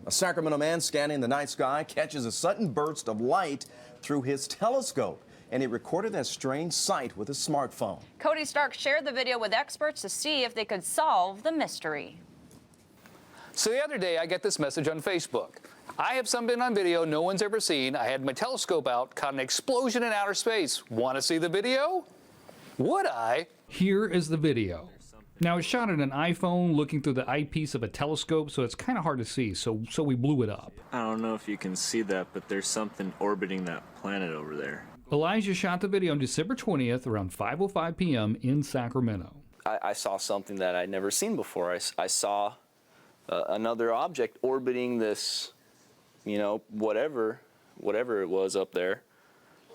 A Sacramento man scanning the night sky catches a sudden burst of light through his telescope, and he recorded that strange sight with his smartphone. Cody Stark shared the video with experts to see if they could solve the mystery. So the other day, I get this message on Facebook. I have something on video no one's ever seen. I had my telescope out, caught an explosion in outer space. Want to see the video? Would I? Here is the video. Now, it's shot at an iPhone looking through the eyepiece of a telescope, so it's kind of hard to see, so we blew it up. I don't know if you can see that, but there's something orbiting that planet over there. Elijah shot the video on December 20th around 5:05 p.m. in Sacramento. I saw something that I'd never seen before. I saw another object orbiting this, you know, whatever it was up there.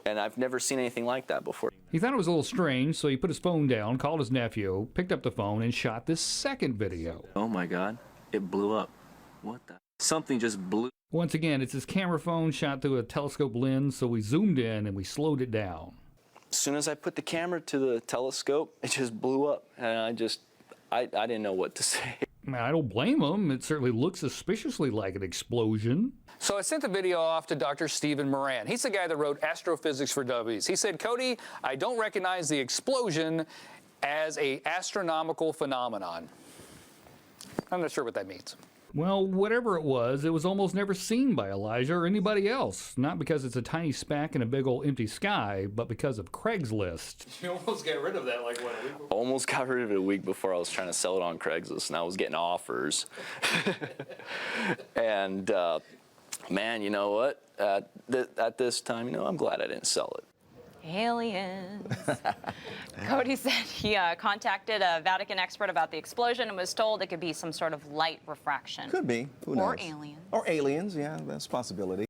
And I've never seen anything like that before. He thought it was a little strange, so he put his phone down, called his nephew, picked up the phone, and shot this second video. Oh my God, it blew up. What the? Something just blew. Once again, it's his camera phone shot through a telescope lens, so we zoomed in and we slowed it down. As soon as I put the camera to the telescope, it just blew up. And I didn't know what to say. I don't blame him. It certainly looks suspiciously like an explosion. So I sent the video off to Dr. Stephen Moran. He's the guy that wrote Astrophysics for Dummies. He said, Cody, I don't recognize the explosion as an astronomical phenomenon. I'm not sure what that means. Well, whatever it was almost never seen by Elijah or anybody else. Not because it's a tiny speck in a big old empty sky, but because of Craigslist. You almost got rid of that like what, a week before? Almost got rid of it a week before. I was trying to sell it on Craigslist, and I was getting offers. And man, you know what? At this time, you know, I'm glad I didn't sell it. Aliens. Cody said he contacted a Vatican expert about the explosion and was told it could be some sort of light refraction. Could be. Who knows? Or aliens. Or aliens, yeah, that's a possibility.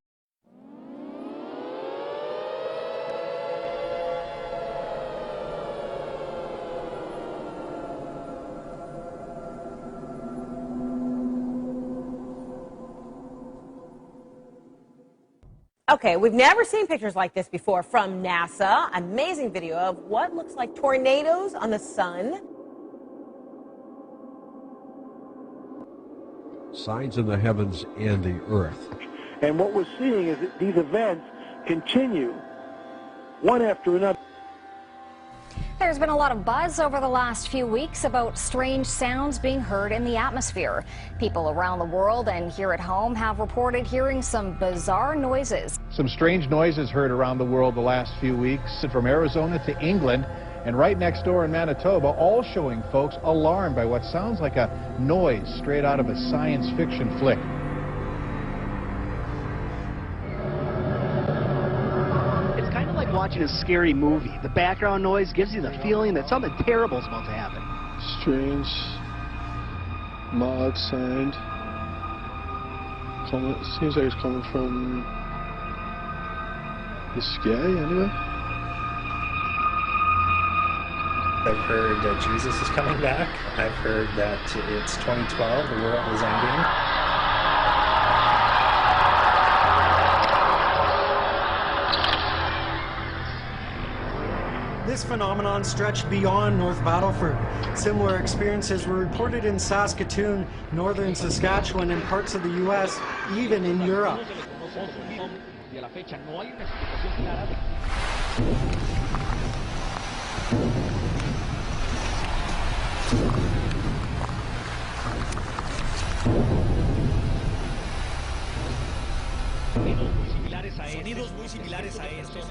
Okay, we've never seen pictures like this before from NASA. Amazing video of what looks like tornadoes on the sun. Signs in the heavens and the earth. And what we're seeing is that these events continue one after another. There's been a lot of buzz over the last few weeks about strange sounds being heard in the atmosphere. People around the world and here at home have reported hearing some bizarre noises. Some strange noises heard around the world the last few weeks, from Arizona to England and right next door in Manitoba, all showing folks alarmed by what sounds like a noise straight out of a science fiction flick. Watching a scary movie. The background noise gives you the feeling that something terrible is about to happen. Strange, mild sound. Seems like it's coming from the sky, anyway. I've heard that Jesus is coming back. I've heard that it's 2012, the world is ending. This phenomenon stretched beyond North Battleford. Similar experiences were reported in Saskatoon, northern Saskatchewan, and parts of the U.S., even in Europe. Sonidos muy similares a estos.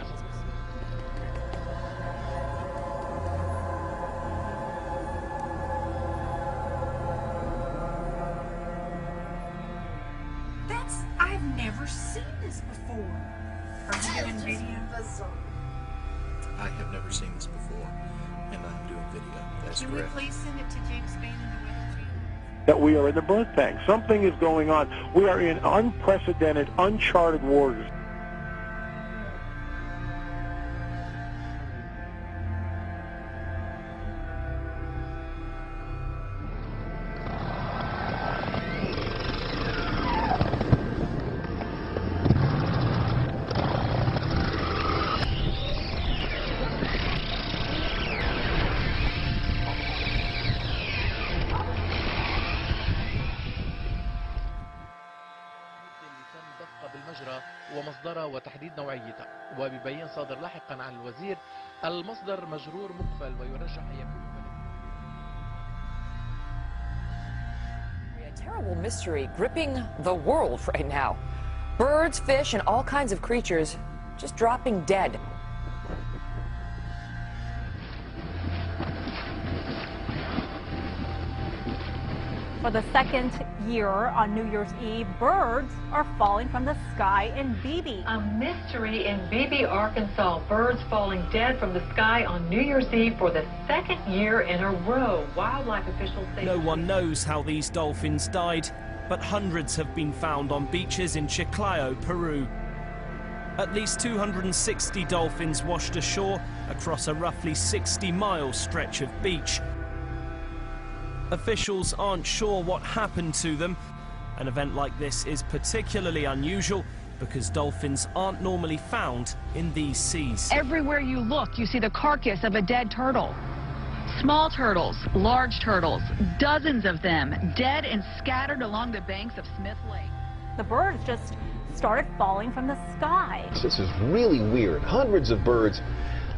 I've never seen this before. Are you doing video? I have never seen this before, and I'm doing video. That's correct. Can we please send it to James Spain and the Weather Channel? That we are in the birth bank. Something is going on. We are in unprecedented, uncharted waters. ومصدرها وتحديد نوعيتها، وبيبين صادر لاحقا عن الوزير المصدر مجرور مقفل ويرجح أن يكون A terrible mystery gripping the world right now. Birds, fish, and all kinds of creatures just dropping dead. For the second year on New Year's Eve, birds are falling from the sky in Beebe. A mystery in Beebe, Arkansas. Birds falling dead from the sky on New Year's Eve for the second year in a row. Wildlife officials say no one knows how these dolphins died, but hundreds have been found on beaches in Chiclayo, Peru. At least 260 dolphins washed ashore across a roughly 60-mile stretch of beach. Officials aren't sure what happened to them. An event like this is particularly unusual because dolphins aren't normally found in these seas. everywhere you look, you see the carcass of a dead turtle. Small turtles, large turtles, dozens of them dead and scattered along the banks of Smith Lake. The birds just started falling from the sky. This is really weird. Hundreds of birds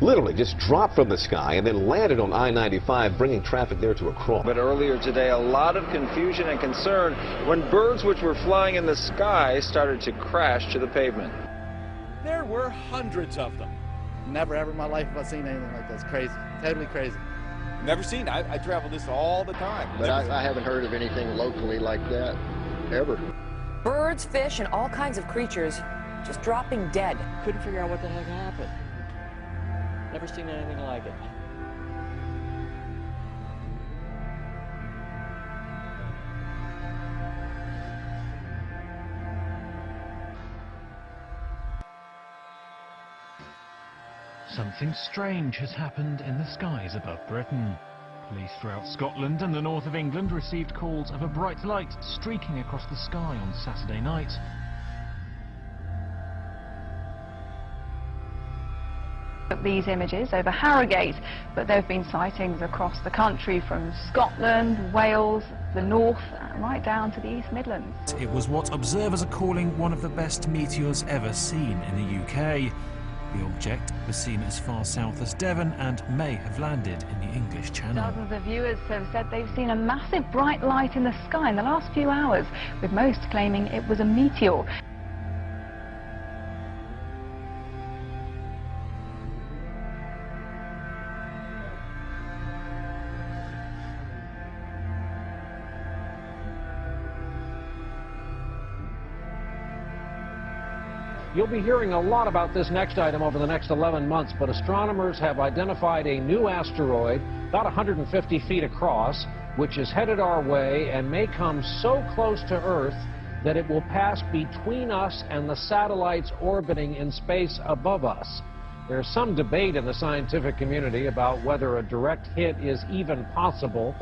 literally just dropped from the sky and then landed on I-95, bringing traffic there to a crawl. But earlier today, a lot of confusion and concern when birds which were flying in the sky started to crash to the pavement. There were hundreds of them. Never ever in my life have I seen anything like this. Crazy. Totally crazy. Never seen. I travel this all the time. But I haven't heard of anything locally like that, ever. Birds, fish, and all kinds of creatures just dropping dead. Couldn't figure out what the heck happened. Never seen anything like it. Something strange has happened in the skies above Britain. Police throughout Scotland and the north of England received calls of a bright light streaking across the sky on Saturday night. These images over Harrogate, but there have been sightings across the country from Scotland, Wales, the north, right down to the East Midlands. It was what observers are calling one of the best meteors ever seen in the UK. The object was seen as far south as Devon and may have landed in the English Channel. Dozens of viewers have said they've seen a massive bright light in the sky in the last few hours, with most claiming it was a meteor. You'll be hearing a lot about this next item over the next 11 months, but astronomers have identified a new asteroid about 150 feet across, which is headed our way and may come so close to Earth that it will pass between us and the satellites orbiting in space above us. There's some debate in the scientific community about whether a direct hit is even possible.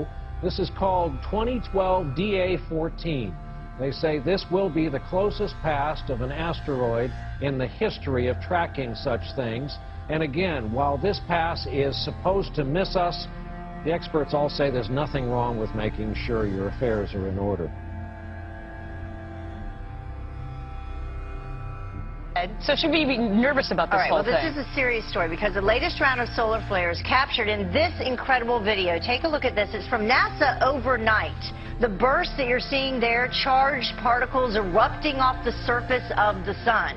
This is called 2012 DA-14. They say this will be the closest pass of an asteroid in the history of tracking such things. And again, while this pass is supposed to miss us, the experts all say there's nothing wrong with making sure your affairs are in order. So should we be nervous about this whole thing? All right, well, this is a serious story because the latest round of solar flares captured in this incredible video. Take a look at this. It's from NASA overnight. The burst that you're seeing there, charged particles erupting off the surface of the sun.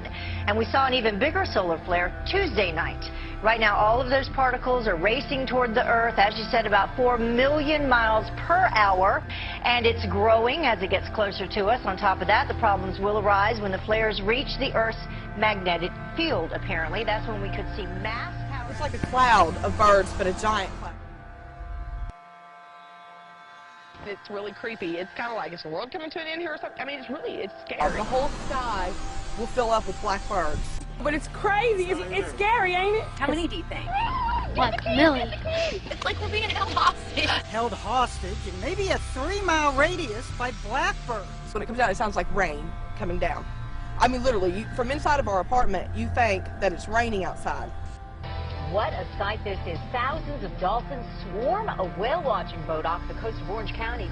And we saw an even bigger solar flare Tuesday night. Right now, all of those particles are racing toward the Earth, as you said, about 4 million miles per hour. And it's growing as it gets closer to us. On top of that, the problems will arise when the flares reach the Earth's magnetic field, apparently. That's when we could see mass power. It's like a cloud of birds, but a giant cloud. It's really creepy. It's kind of like, is the world coming to an end here or something? I mean, it's scary. The whole sky will fill up with black birds. But it's crazy. It's scary, ain't it? How many do you think? Like a million. It's like we're being held hostage. Held hostage in maybe a 3-mile radius by blackbirds. When it comes down, it sounds like rain coming down. I mean, literally, from inside of our apartment, you think that it's raining outside. What a sight this is. Thousands of dolphins swarm a whale watching boat off the coast of Orange County.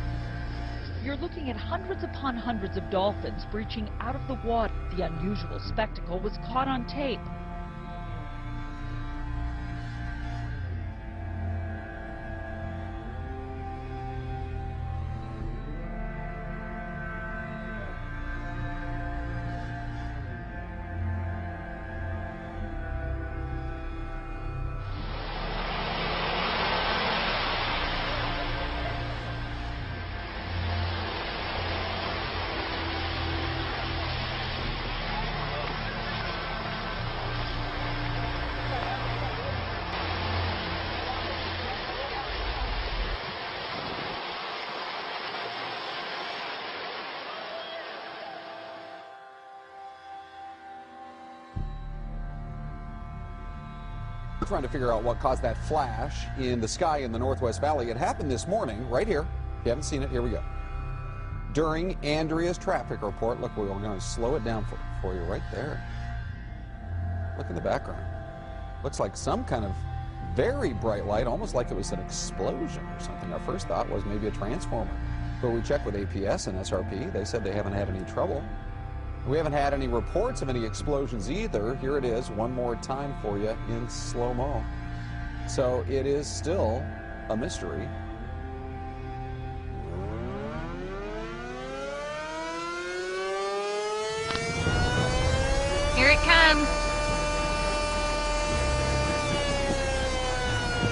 You're looking at hundreds upon hundreds of dolphins breaching out of the water. The unusual spectacle was caught on tape. Trying to figure out what caused that flash in the sky in the Northwest Valley. It happened this morning, right here. If you haven't seen it, here we go. During Andrea's traffic report, look, we're going to slow it down for you right there. Look in the background. Looks like some kind of very bright light, almost like it was an explosion or something. Our first thought was maybe a transformer. But we checked with APS and SRP. They said they haven't had any trouble. We haven't had any reports of any explosions either. Here it is one more time for you in slow-mo. So it is still a mystery. Here it comes.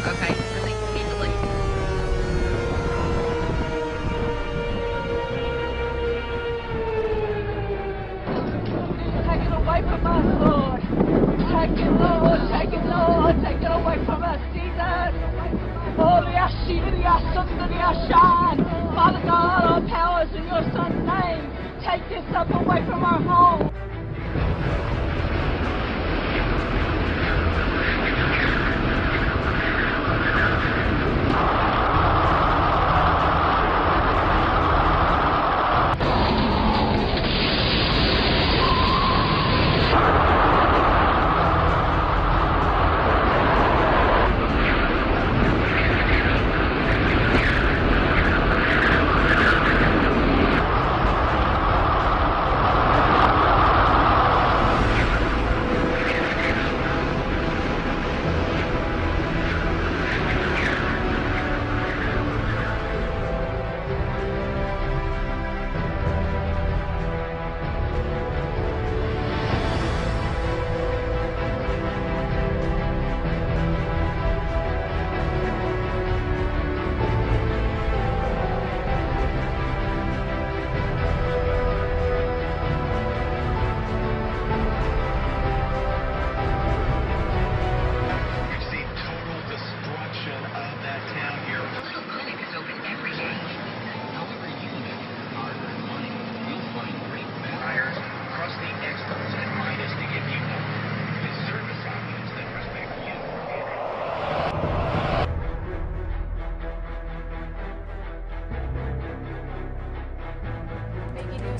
Okay, I think we need to leave. Take it away from us, Lord. Take it, Lord. Take it, Lord. Take it away from us, Jesus. Holy Ashiri, Asundari, Ashan. Father God, all powers in your Son's name. Take this up away from our home.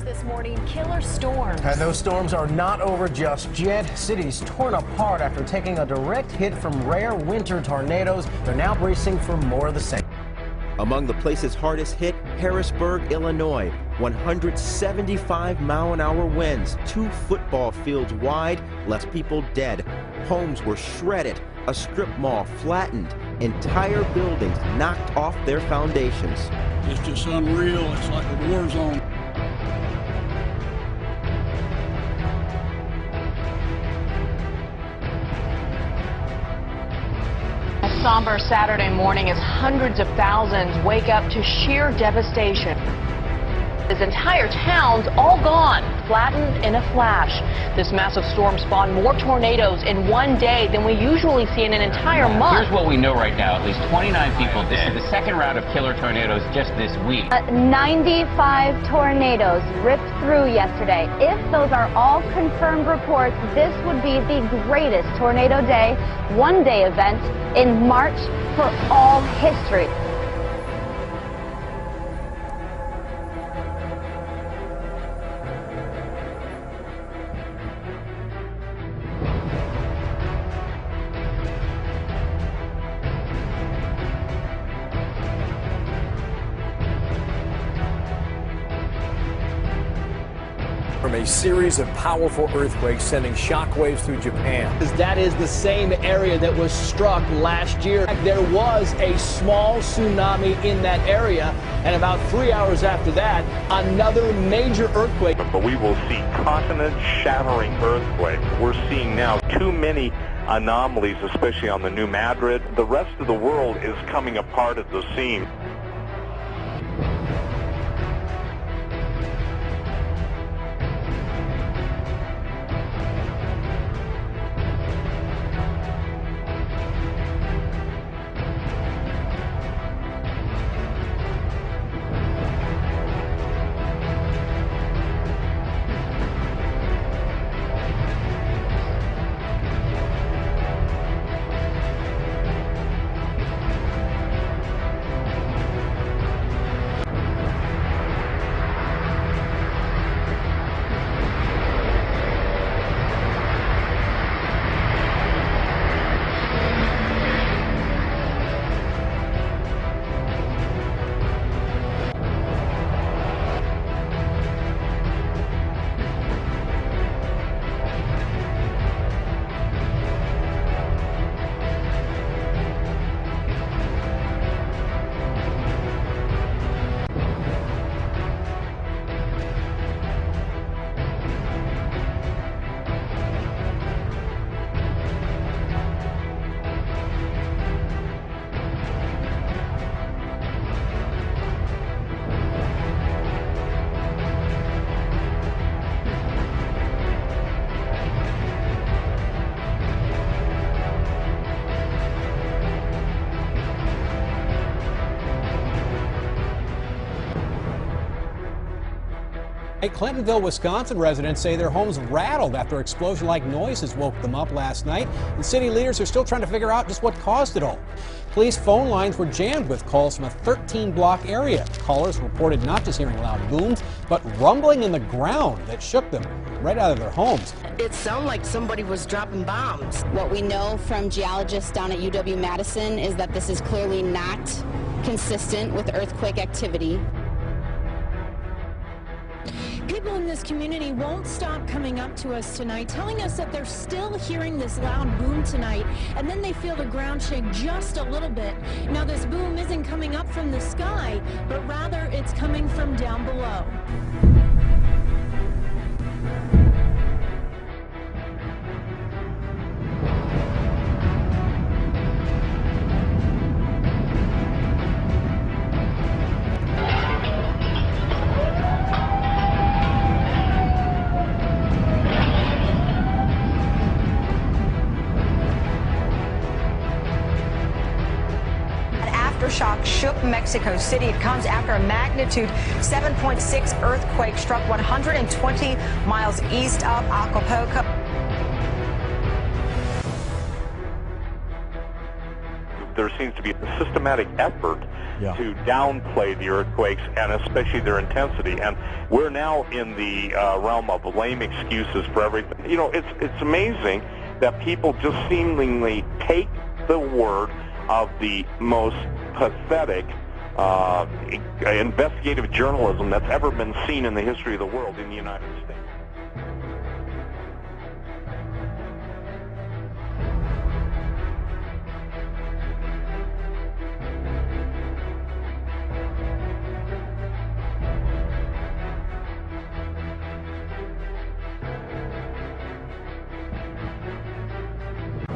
This morning, killer storms. And those storms are not over just yet. Cities torn apart after taking a direct hit from rare winter tornadoes. They're now bracing for more of the same. Among the places hardest hit, Harrisburg, Illinois. 175-mile-an-hour winds, 2 football fields wide, left people dead. Homes were shredded, a strip mall flattened, entire buildings knocked off their foundations. It's just unreal. It's like a war zone. A somber Saturday morning as hundreds of thousands wake up to sheer devastation. This entire town's all gone, flattened in a flash. This massive storm spawned more tornadoes in one day than we usually see in an entire month. Here's what we know right now. At least 29 people dead. This is the second round of killer tornadoes just this week. 95 tornadoes ripped through yesterday. If those are all confirmed reports, this would be the greatest tornado day, one-day event in March for all history. from a series of powerful earthquakes sending shockwaves through Japan. That is the same area that was struck last year. There was a small tsunami in that area, and about 3 hours after that, another major earthquake. But we will see continent-shattering earthquakes. We're seeing now too many anomalies, especially on the New Madrid. The rest of the world is coming apart at the seams. Clintonville, Wisconsin residents say their homes rattled after explosion-like noises woke them up last night, and city leaders are still trying to figure out just what caused it all. Police phone lines were jammed with calls from a 13-block area. Callers reported not just hearing loud booms, but rumbling in the ground that shook them right out of their homes. It sounded like somebody was dropping bombs. What we know from geologists down at UW-Madison is that this is clearly not consistent with earthquake activity. People in this community won't stop coming up to us tonight, telling us that they're still hearing this loud boom tonight, and then they feel the ground shake just a little bit. Now, this boom isn't coming up from the sky, but rather it's coming from down below. Aftershock shook Mexico City. It comes after a magnitude 7.6 earthquake struck 120 miles east of Acapulco. There seems to be a systematic effort to downplay the earthquakes and especially their intensity. And we're now in the realm of lame excuses for everything. You know, it's amazing that people just seemingly take the word of the most pathetic investigative journalism that's ever been seen in the history of the world in the United States.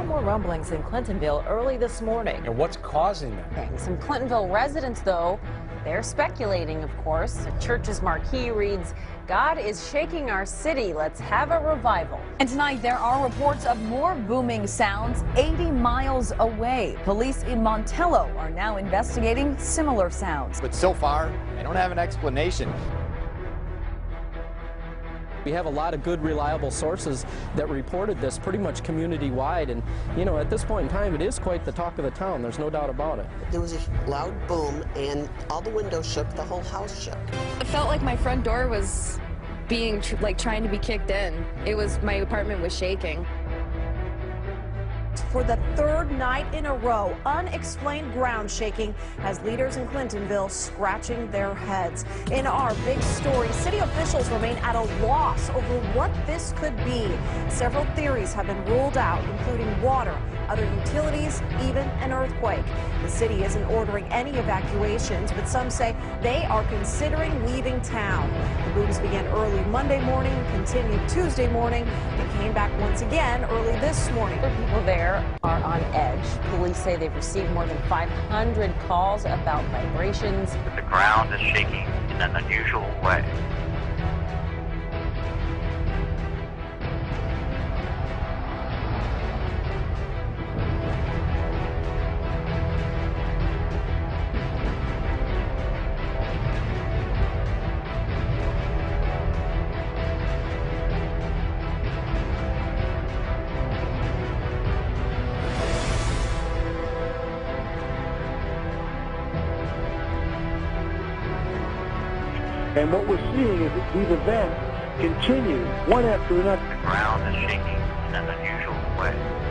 More rumblings in Clintonville early this morning. And what's causing them? Some Clintonville residents, though, they're speculating, of course. The church's marquee reads, "God is shaking our city. Let's have a revival." And tonight there are reports of more booming sounds 80 miles away. Police in Montello are now investigating similar sounds. But so far, they don't have an explanation. We have a lot of good, reliable sources that reported this pretty much community-wide, and, you know, at this point in time, it is quite the talk of the town. There's no doubt about it. There was a loud boom, and all the windows shook, the whole house shook. It felt like my front door was being, trying to be kicked in. My apartment was shaking. For the third night in a row, unexplained ground shaking has leaders in Clintonville scratching their heads. In our big story, city officials remain at a loss over what this could be. Several theories have been ruled out, including water, other utilities, even an earthquake. The city isn't ordering any evacuations, but some say they are considering leaving town. The booms began early Monday morning, continued Tuesday morning, and came back once again early this morning. The people there are on edge. Police say they've received more than 500 calls about vibrations. The ground is shaking in an unusual way. And what we're seeing is that these events continue one after another. The ground is shaking in an unusual way.